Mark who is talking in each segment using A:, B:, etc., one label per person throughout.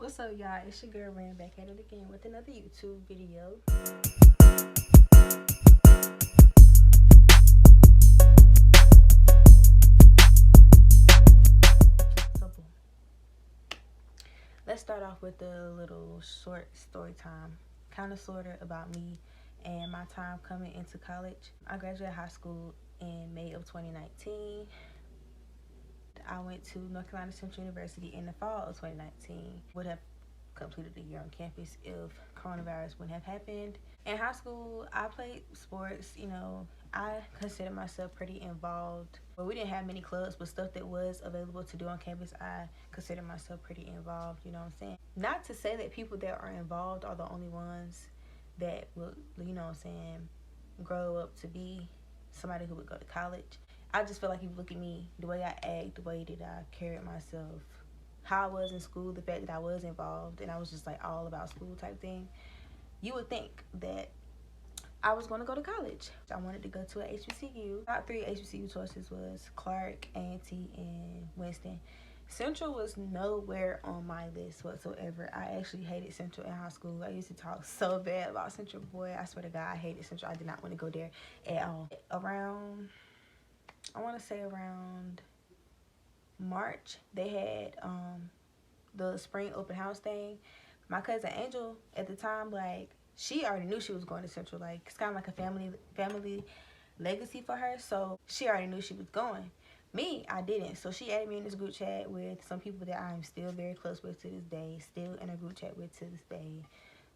A: What's up, y'all? It's your girl Ran back at it again with another YouTube video. So, let's start off with a little short story time, kind of sort of about me and my time coming into college. I graduated high school in May of 2019. I went to North Carolina Central University in the fall of 2019. Would have completed a year on campus if coronavirus wouldn't have happened. In high school, I played sports. I consider myself pretty involved. But we didn't have many clubs, but stuff that was available to do on campus, I consider myself pretty involved, you know what I'm saying? Not to say that people that are involved are the only ones that will, you know what I'm saying, grow up to be somebody who would go to college. I just feel like if you look at me, the way I act, the way that I carried myself, how I was in school, the fact that I was involved and I was just like all about school type thing, you would think that I was going to go to college. I wanted to go to a HBCU. Top 3 HBCU choices was Clark, A&T, and Winston. Central was nowhere on my list whatsoever. I actually hated Central in high school. I used to talk so bad about Central. Boy, I swear to God, I hated Central. I did not want to go there at all. I want to say around March, they had the spring open house thing. My cousin Angel at the time, like, she already knew she was going to Central. Like, it's kind of like a family legacy for her. So she already knew she was going. Me, I didn't. So she added me in this group chat with some people that I am still very close with to this day. Still in a group chat with to this day.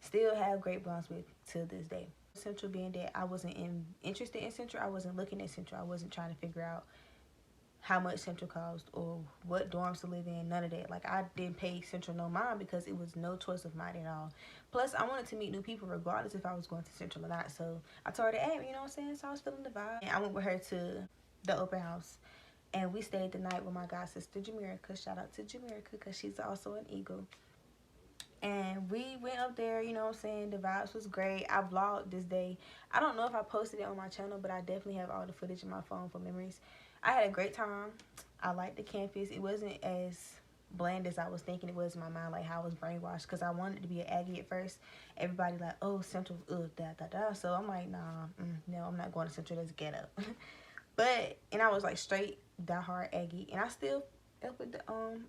A: Still have great bonds with to this day. Central being that I wasn't interested in Central. I wasn't looking at Central. I wasn't trying to figure out how much Central cost or what dorms to live in, none of that. Like, I didn't pay Central no mind because it was no choice of mine at all. Plus, I wanted to meet new people regardless if I was going to Central or not. So I told her, hey, you know what I'm saying? So I was feeling the vibe. And I went with her to the open house. And we stayed the night with my god sister, Jamaica. Shout out to Jamaica because she's also an Eagle. And we went up there, you know what I'm saying? The vibes was great. I vlogged this day. I don't know if I posted it on my channel, but I definitely have all the footage in my phone for memories. I had a great time. I liked the campus. It wasn't as bland as I was thinking it was in my mind, like how I was brainwashed, because I wanted to be an Aggie at first. Everybody like, oh, Central, da. So I'm like, nah, no, I'm not going to Central. Let's get up. And I was like straight diehard Aggie, and I still up with the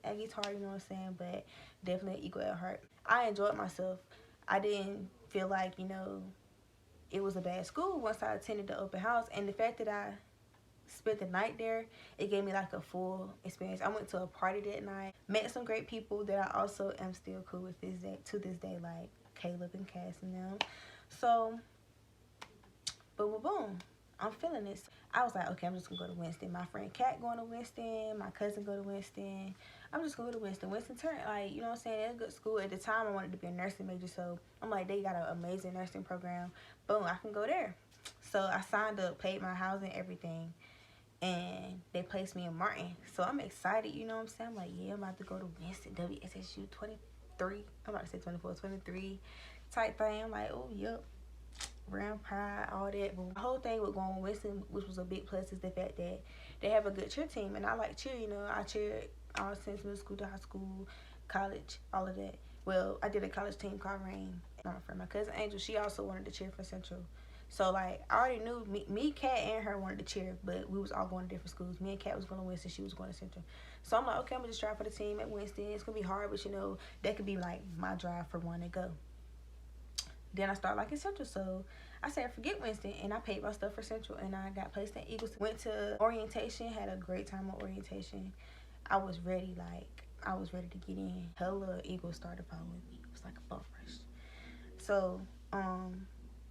A: Aggie tar, you know what I'm saying, but definitely equal at heart. I enjoyed myself. I didn't feel like, it was a bad school once I attended the open house, and the fact that I spent the night there, it gave me like a full experience. I went to a party that night, met some great people that I also am still cool with to this day, like Caleb and Cass and them. So boom, I'm feeling this. I was like, okay, I'm just gonna go to Winston. My friend Kat going to Winston, my cousin go to Winston. I'm just gonna go to Winston. Winston turned, like, you know what I'm saying, it's a good school. At the time I wanted to be a nursing major, so I'm like, they got an amazing nursing program. Boom, I can go there. So I signed up, paid my housing, everything, and they placed me in Martin. So I'm excited, you know what I'm saying? I'm like, yeah, I'm about to go to Winston, WSSU 23. I'm about to say 24, 23 type thing. I'm like, oh, yep. Round pride, all that. But the whole thing with going to Winston, which was a big plus, is the fact that they have a good cheer team. And I like cheer, I cheered all since middle school to high school, college, all of that. Well, I did a college team called Rain. My friend, my cousin Angel, she also wanted to cheer for Central. So, like, I already knew me, Kat, and her wanted to cheer, but we was all going to different schools. Me and Kat was going to Winston, she was going to Central. So I'm like, okay, I'm going to just try for the team at Winston. It's going to be hard, but, that could be, like, my drive for one to go. Then I started liking Central, so I said, forget Winston, and I paid my stuff for Central, and I got placed in Eagles. Went to orientation, had a great time on orientation. I was ready to get in. Hella Eagles started following me. It was like a bum rush. So,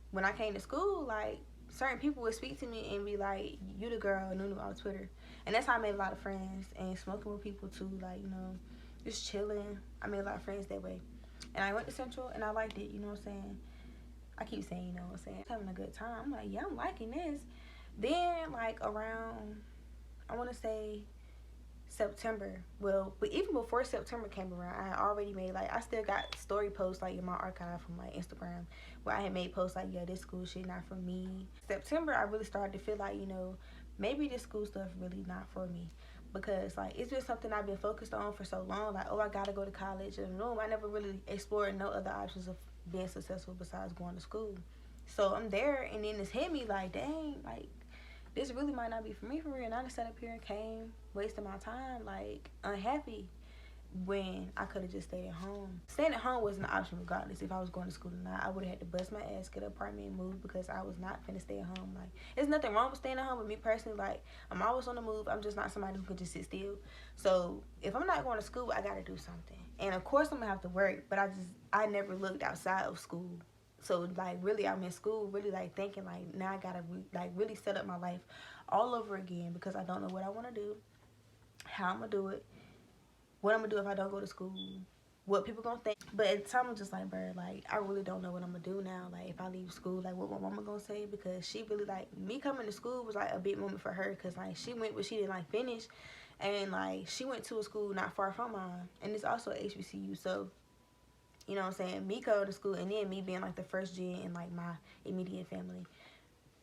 A: when I came to school, like, certain people would speak to me and be like, you the girl, Nunu, on Twitter. And that's how I made a lot of friends, and smoking with people too, like, just chilling. I made a lot of friends that way. And I went to Central, and I liked it, you know what I'm saying? I keep saying, you know what I'm saying? Having a good time. I'm like, yeah, I'm liking this. Then, like, around, I want to say September. Well, but even before September came around, I had already made, like, I still got story posts, like, in my archive from, like, Instagram, where I had made posts like, yeah, this school shit not for me. September, I really started to feel like, maybe this school stuff really not for me. because like it's been something I've been focused on for so long. Like, oh, I gotta go to college, and no, I never really explored no other options of being successful besides going to school. So I'm there, and then it's hit me like, dang, like this really might not be for me for real. And I just sat up here and came, wasting my time, like unhappy when I could have just stayed at home. Staying at home wasn't an option regardless. If I was going to school or not, I would have had to bust my ass, get an apartment, and move, because I was not finna stay at home. Like, there's nothing wrong with staying at home, but me personally, like, I'm always on the move. I'm just not somebody who can just sit still. So if I'm not going to school, I gotta do something. And of course I'm gonna have to work, but I never looked outside of school. So like really I'm in school really like thinking like now I gotta really set up my life all over again, because I don't know what I want to do, how I'm gonna do it, what I'm gonna do if I don't go to school, what people gonna think. But at the time I'm just like, bro, like I really don't know what I'm gonna do now. Like if I leave school, like what my mama gonna say, because she really like me coming to school was like a big moment for her, because like she went but she didn't like finish, and like she went to a school not far from mine, and it's also a HBCU. So you know what I'm saying, me going to school and then me being like the first gen in like my immediate family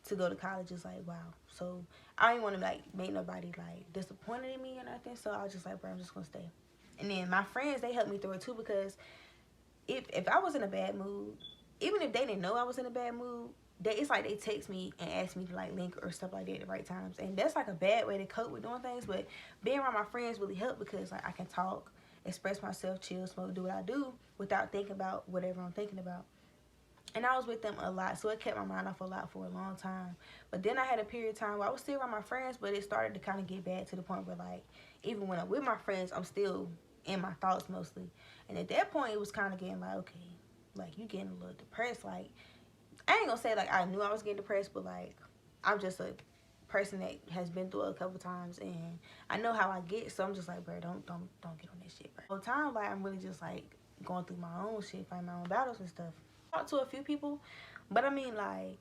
A: to go to college is like, wow. So I didn't want to like make nobody like disappointed in me or nothing, so I was just like, bro, I'm just gonna stay. And then my friends, they helped me through it too, because if I was in a bad mood, even if they didn't know I was in a bad mood, it's like they text me and ask me to like link or stuff like that at the right times. And that's like a bad way to cope with doing things, but being around my friends really helped, because like I can talk, express myself, chill, smoke, do what I do without thinking about whatever I'm thinking about. And I was with them a lot, so it kept my mind off a lot for a long time. But then I had a period of time where I was still around my friends, but it started to kind of get bad to the point where like even when I'm with my friends, I'm still in my thoughts mostly. And at that point it was kind of getting like, okay, like you getting a little depressed. Like I ain't gonna say like I knew I was getting depressed, but like I'm just a person that has been through it a couple times, and I know how I get. So I'm just like, bro, don't get on that shit, bro. All the time, like I'm really just like going through my own shit, fighting my own battles and stuff. Talk to a few people, but I mean like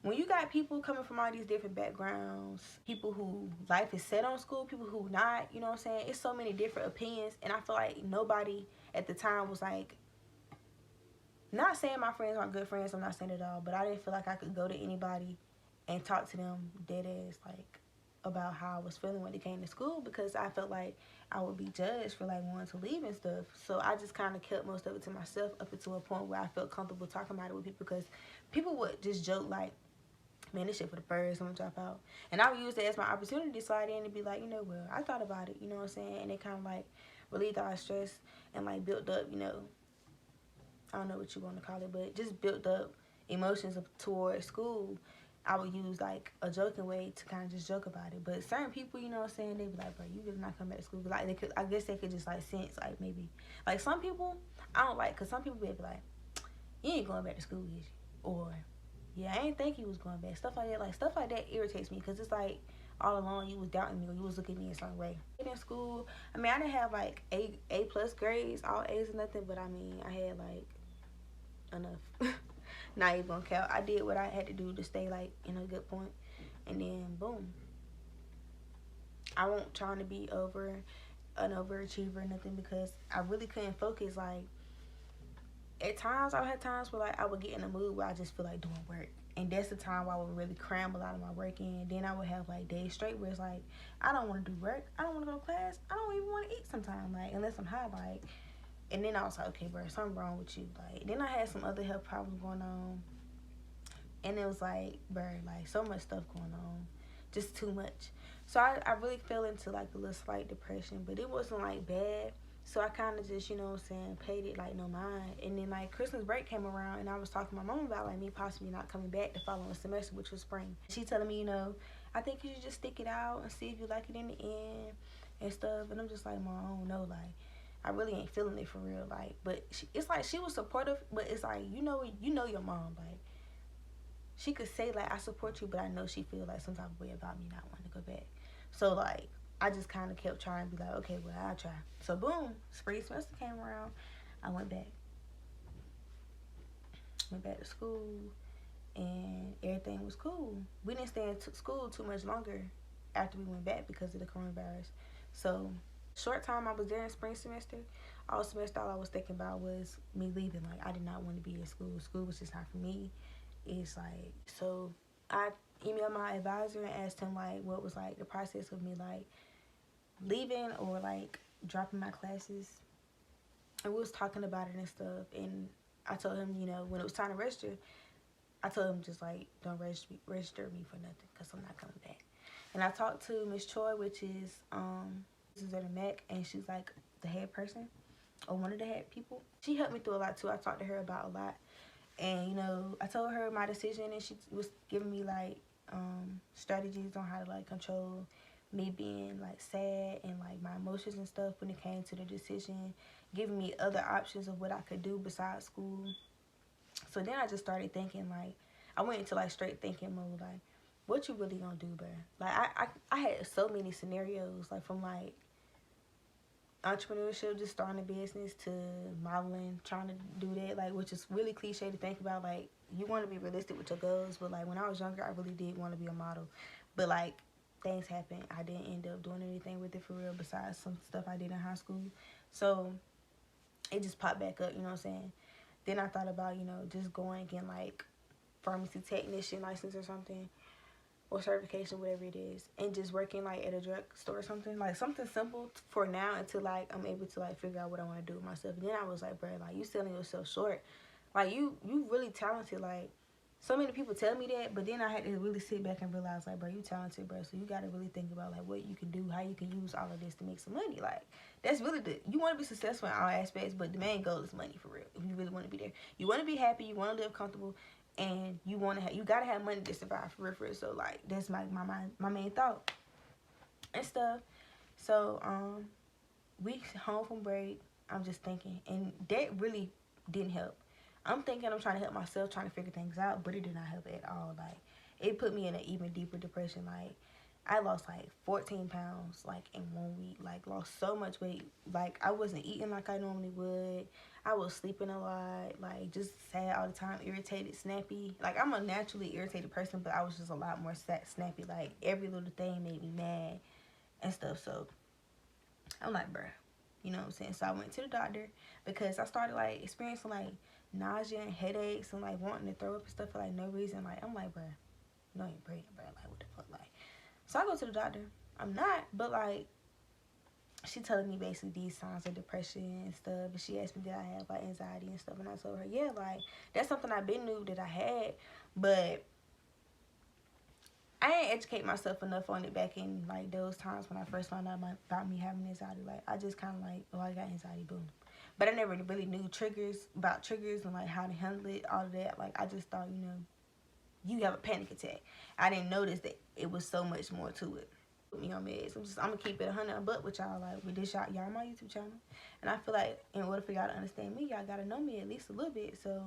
A: when you got people coming from all these different backgrounds, people who life is set on school, people who not, you know what I'm saying? It's so many different opinions, and I feel like nobody at the time was like, not saying my friends aren't good friends, I'm not saying it at all, but I didn't feel like I could go to anybody and talk to them dead ass like about how I was feeling when it came to school, because I felt like I would be judged for like wanting to leave and stuff. So I just kind of kept most of it to myself up until a point where I felt comfortable talking about it with people, because people would just joke like, man, this shit for the birds, I'm gonna drop out. And I would use that as my opportunity to slide in and be like, you know, well, I thought about it, you know what I'm saying? And it kind of like relieved all the stress and like built up, you know, I don't know what you want to call it, but just built up emotions towards school. I would use like a joking way to kind of just joke about it. But certain people, you know what I'm saying, they be like, bro, you really not coming back to school. But like, I guess they could just like sense like maybe, like some people, I don't like, because some people be like, you ain't going back to school, is you? Or, yeah, I ain't think you was going back. Stuff like that. Like, stuff like that irritates me, because it's like all along you was doubting me, or you was looking at me in some way. In school, I mean, I didn't have like A plus grades, all A's or nothing, but I mean, I had like enough. Not even gonna count. I did what I had to do to stay like in a good point, and then boom. I won't trying to be an overachiever or nothing, because I really couldn't focus. Like at times I had times where like I would get in a mood where I just feel like doing work, and that's the time where I would really cram a lot of my work in. Then I would have like days straight where it's like I don't want to do work, I don't want to go to class, I don't even want to eat sometimes, like unless I'm high, like. And then I was like, okay, bro, something wrong with you. Like, then I had some other health problems going on. And it was like, bro, like, so much stuff going on. Just too much. So I really fell into, like, a little slight depression. But it wasn't, like, bad. So I kind of just, you know what I'm saying, paid it, like, no mind. And then, like, Christmas break came around. And I was talking to my mom about, like, me possibly not coming back the following semester, which was spring. She telling me, you know, I think you should just stick it out and see if you like it in the end and stuff. And I'm just like, Mom, I don't know, like. I really ain't feeling it for real, like, but it's like she was supportive, but it's like, you know your mom, like, she could say, like, I support you, but I know she feel like some type of way about me not wanting to go back. So, like, I just kind of kept trying to be like, okay, well, I'll try. So, boom, spring semester came around, I went back to school, and everything was cool. We didn't stay in school too much longer after we went back because of the coronavirus. So, short time I was there in spring semester, all semester all I was thinking about was me leaving. Like, I did not want to be in school. School was just not for me. It's like, so I emailed my advisor and asked him like what was like the process of me like leaving or like dropping my classes, and we was talking about it and stuff. And I told him, you know, when it was time to register, I told him just like don't register me for nothing because I'm not coming back. And I talked to Miss Choi, which is this is at the Mac, and she's like the head person or one of the head people. She helped me through a lot too. I talked to her about a lot. And, you know, I told her my decision, and she was giving me, like, strategies on how to, like, control me being, like, sad and, like, my emotions and stuff when it came to the decision, giving me other options of what I could do besides school. So then I just started thinking, like, I went into, like, straight thinking mode, like, what you really gonna do, bruh? Like, I had so many scenarios, like, from, like, entrepreneurship, just starting a business, to modeling, trying to do that, like, which is really cliche to think about. Like, you want to be realistic with your goals, but like when I was younger, I really did want to be a model, but like things happened. I didn't end up doing anything with it for real besides some stuff I did in high school. So it just popped back up, you know what I'm saying? Then I thought about, you know, just going and getting like pharmacy technician license or something, or certification, whatever it is, and just working like at a drugstore or something, like something simple for now until like I'm able to like figure out what I want to do with myself. And then I was like, bro, like you selling yourself short. Like you really talented. Like so many people tell me that, but then I had to really sit back and realize, like, bro, you talented, bro. So you got to really think about like what you can do, how you can use all of this to make some money. Like that's really you want to be successful in all aspects, but the main goal is money for real. If you really want to be there, you want to be happy, you want to live comfortable, and you want to have, you gotta have money to survive for real. So like that's my main thought and stuff. So weeks home from break, I'm just thinking, and that really didn't help. I'm thinking I'm trying to help myself, trying to figure things out, but it did not help at all. Like it put me in an even deeper depression. Like I lost like 14 pounds like in 1 week. Like lost so much weight. Like I wasn't eating like I normally would. I was sleeping a lot. Like just sad all the time, irritated, snappy. Like I'm a naturally irritated person, but I was just a lot more snappy. Like every little thing made me mad and stuff. So I'm like, bruh, you know what I'm saying? So I went to the doctor because I started like experiencing like nausea and headaches and like wanting to throw up and stuff for like no reason. Like I'm like, bruh, no, you ain't breathing, bruh. Like what the fuck, like. So I go to the doctor. I'm not, but like she telling me basically these signs of depression and stuff. And she asked me did I have like anxiety and stuff, and I told her yeah, like that's something I've been knew that I had, but I didn't educate myself enough on it back in like those times when I first found out about me having anxiety. Like I just kind of like, oh, I got anxiety, boom. But I never really knew triggers and like how to handle it, all of that. Like I just thought, you know, you have a panic attack. I didn't notice that it was so much more to it. Put me on meds. I'm gonna keep it 100 buck with y'all. Like with this y'all on my YouTube channel, and I feel like in order for y'all to understand me, y'all gotta know me at least a little bit. So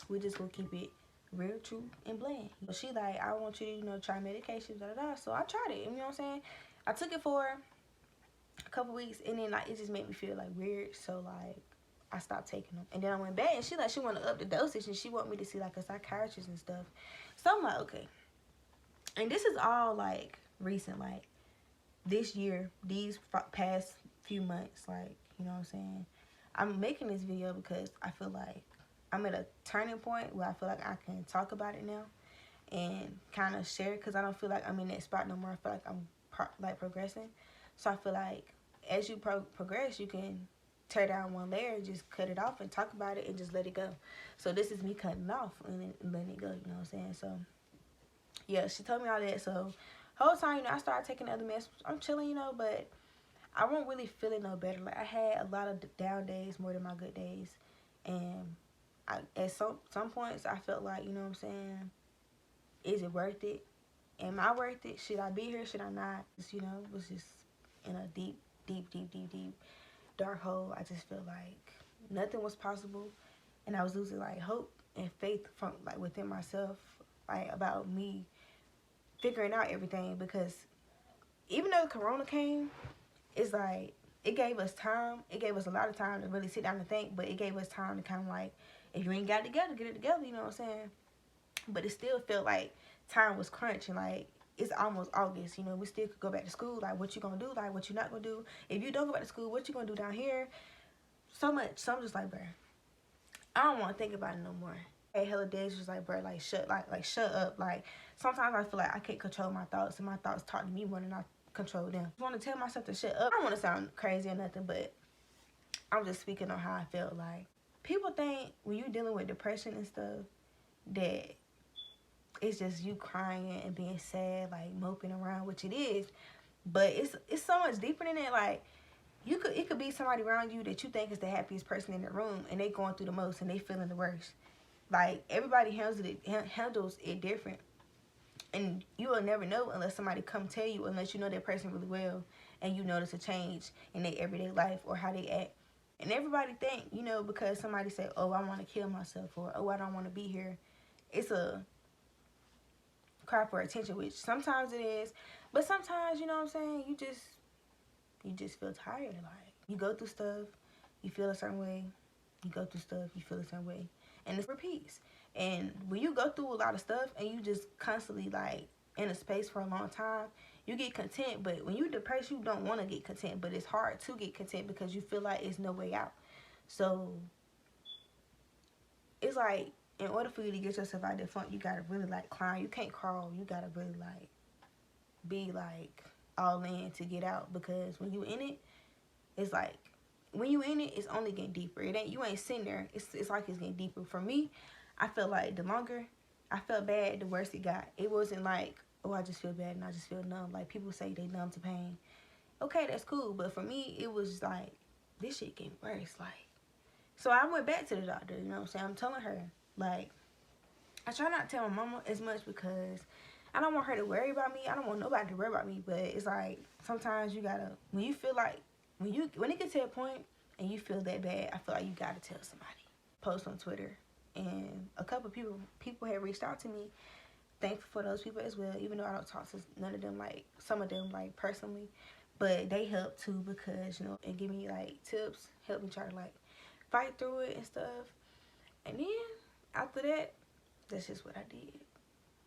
A: we're just gonna keep it real, true, and bland. But she like, I want you to, you know, try medications, da da da. So I tried it. You know what I'm saying? I took it for a couple weeks, and then like it just made me feel like weird. So like I stopped taking them, and then I went back, and she wanted to up the dosage, and she wanted me to see like a psychiatrist and stuff. So I'm like, okay. And this is all like recent, like this year, these past few months, like, you know what I'm saying? I'm making this video because I feel like I'm at a turning point where I feel like I can talk about it now and kind of share it, because I don't feel like I'm in that spot no more. I feel like I'm progressing. So I feel like as you progress, you can tear down one layer and just cut it off and talk about it and just let it go. So this is me cutting it off and letting it go, you know what I'm saying? So yeah, she told me all that. So whole time, you know, I started taking other meds. I'm chilling, you know, but I wasn't really feeling no better. Like I had a lot of down days more than my good days, and at some points I felt like, you know what I'm saying, is it worth it? Am I worth it? Should I be here? Should I not? Just, you know, was just in a deep dark hole. I just felt like nothing was possible, and I was losing like hope and faith from like within myself, like about me figuring out everything. Because even though Corona came, it's like it gave us time. It gave us a lot of time to really sit down and think, but it gave us time to kind of like, if you ain't got it together, get it together, you know what I'm saying? But it still felt like time was crunching. Like it's almost August, you know, we still could go back to school. Like what you gonna do? Like what you not gonna do? If you don't go back to school, what you gonna do down here? So much. So I'm just like, bruh, I don't want to think about it no more. Hey, hella days was like, bruh, like shut up. Like sometimes I feel like I can't control my thoughts, and my thoughts talk to me more than I control them. I want to tell myself to shut up. I don't want to sound crazy or nothing, but I'm just speaking on how I felt. Like, people think when you're dealing with depression and stuff that it's just you crying and being sad, like moping around, which it is. But it's so much deeper than that. Like, it could be somebody around you that you think is the happiest person in the room, and they going through the most and they feeling the worst. Like, everybody handles it different, and you will never know unless somebody come tell you, unless you know that person really well and you notice a change in their everyday life or how they act. And everybody think, you know, because somebody say, oh, I want to kill myself, or oh, I don't want to be here, it's a cry for attention, which sometimes it is, but sometimes, you know what I'm saying, you just feel tired. Like, you go through stuff, you feel a certain way, you go through stuff, you feel a certain way, and it repeats. And when you go through a lot of stuff and you just constantly like in a space for a long time, you get content. But when you're depressed, you don't want to get content, but it's hard to get content because you feel like it's no way out. So it's like, in order for you to get yourself out of that funk, you gotta really like climb. You can't crawl. You gotta really like be like all in to get out, because when you in it, it's like, when you in it, it's only getting deeper. You ain't sitting there. It's like it's getting deeper. For me, I felt like the longer I felt bad, the worse it got. It wasn't like, oh, I just feel bad and I just feel numb. Like, people say they numb to pain. Okay, that's cool. But for me, it was like, this shit getting worse. Like, so I went back to the doctor, you know what I'm saying? I'm telling her, like, I try not to tell my mama as much because I don't want her to worry about me. I don't want nobody to worry about me. But it's like, sometimes you gotta, when you feel like, when it gets to a point and you feel that bad, I feel like you gotta tell somebody. Post on Twitter. And a couple people had reached out to me. Thankful for those people as well, even though I don't talk to none of them, like some of them like personally, but they help too, because, you know, and give me like tips, help me try to like fight through it and stuff. And then after that, that's just what I did.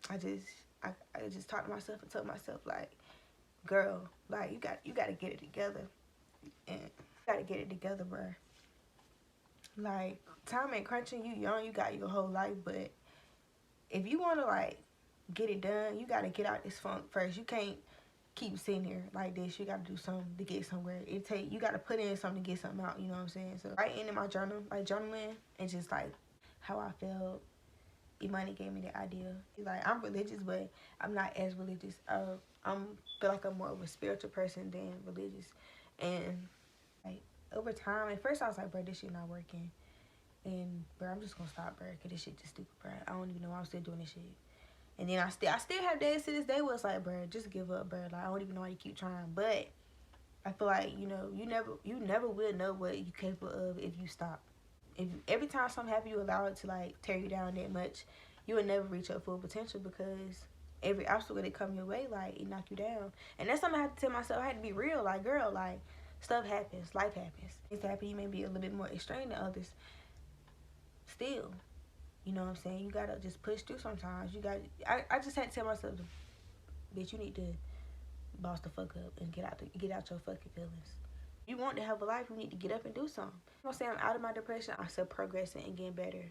A: I just talked to myself and told myself, like, girl, like, you got to get it together, and you got to get it together, bruh. Like, time ain't crunching. You young, you got your whole life, but if you want to like get it done, you got to get out this funk first. You can't keep sitting here like this. You got to do something to get somewhere. You got to put in something to get something out, you know what I'm saying? So writing in my journal, like journaling, and just like how I felt. Imani gave me the idea. Like, I'm religious, but I'm not as religious. I feel like I'm more of a spiritual person than religious. And like, over time, at first I was like, bro, this shit not working. And, bro, I'm just gonna stop, bro, because this shit just stupid, bro. I don't even know why I'm still doing this shit. And then I still have days to this day where it's like, bro, just give up, bro. Like, I don't even know why you keep trying. But I feel like, you know, you never will know what you're capable of if you stop. If every time something happens, you allow it to like tear you down that much, you will never reach your full potential, because every obstacle that come your way, like, it knock you down. And that's something I have to tell myself. I had to be real. Like, girl, like, stuff happens, life happens. Things happen. You may be a little bit more extreme than others. Still, you know what I'm saying? You gotta just push through sometimes. I just had to tell myself, bitch, you need to boss the fuck up and get out your fucking feelings. You want to have a life, you need to get up and do something. You know what I'm saying? I'm out of my depression. I'm still progressing and getting better.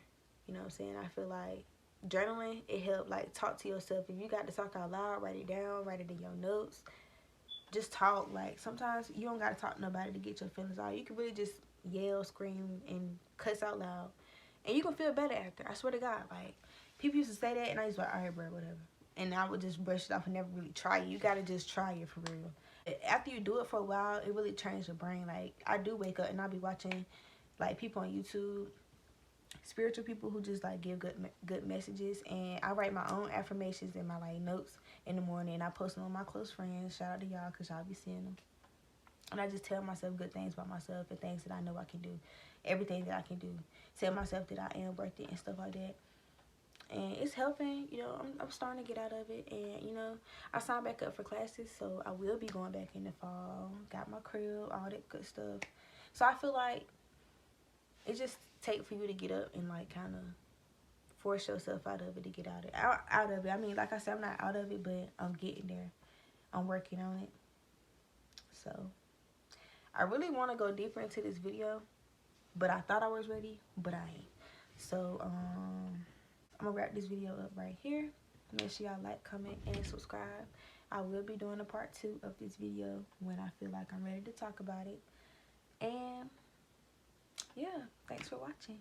A: You know what I'm saying? I feel like journaling, it helped. Like, talk to yourself. If you got to talk out loud, write it down, write it in your notes. Just talk. Like, sometimes you don't got to talk to nobody to get your feelings out. You can really just yell, scream, and cuss out loud. And you can feel better after. I swear to God. Like, people used to say that, and I used to be like, all right, bro, whatever. And I would just brush it off and never really try it. You got to just try it for real. After you do it for a while, it really trains your brain. Like, I do wake up and I'll be watching, like, people on YouTube, spiritual people who just, like, give good messages. And I write my own affirmations in my, like, notes in the morning. And I post them on my close friends. Shout out to y'all, because y'all be seeing them. And I just tell myself good things about myself and things that I know I can do. Everything that I can do. Tell myself that I am worth it and stuff like that. And it's helping, you know, I'm starting to get out of it. And, you know, I signed back up for classes, so I will be going back in the fall. Got my crib, all that good stuff. So I feel like it just take for you to get up and, like, kind of force yourself out of it to get out of it. I mean, like I said, I'm not out of it, but I'm getting there. I'm working on it. So I really want to go deeper into this video, but I thought I was ready, but I ain't. So, I'm gonna wrap this video up right here. Make sure y'all like, comment, and subscribe. I will be doing a part 2 of this video when I feel like I'm ready to talk about it. And yeah, thanks for watching.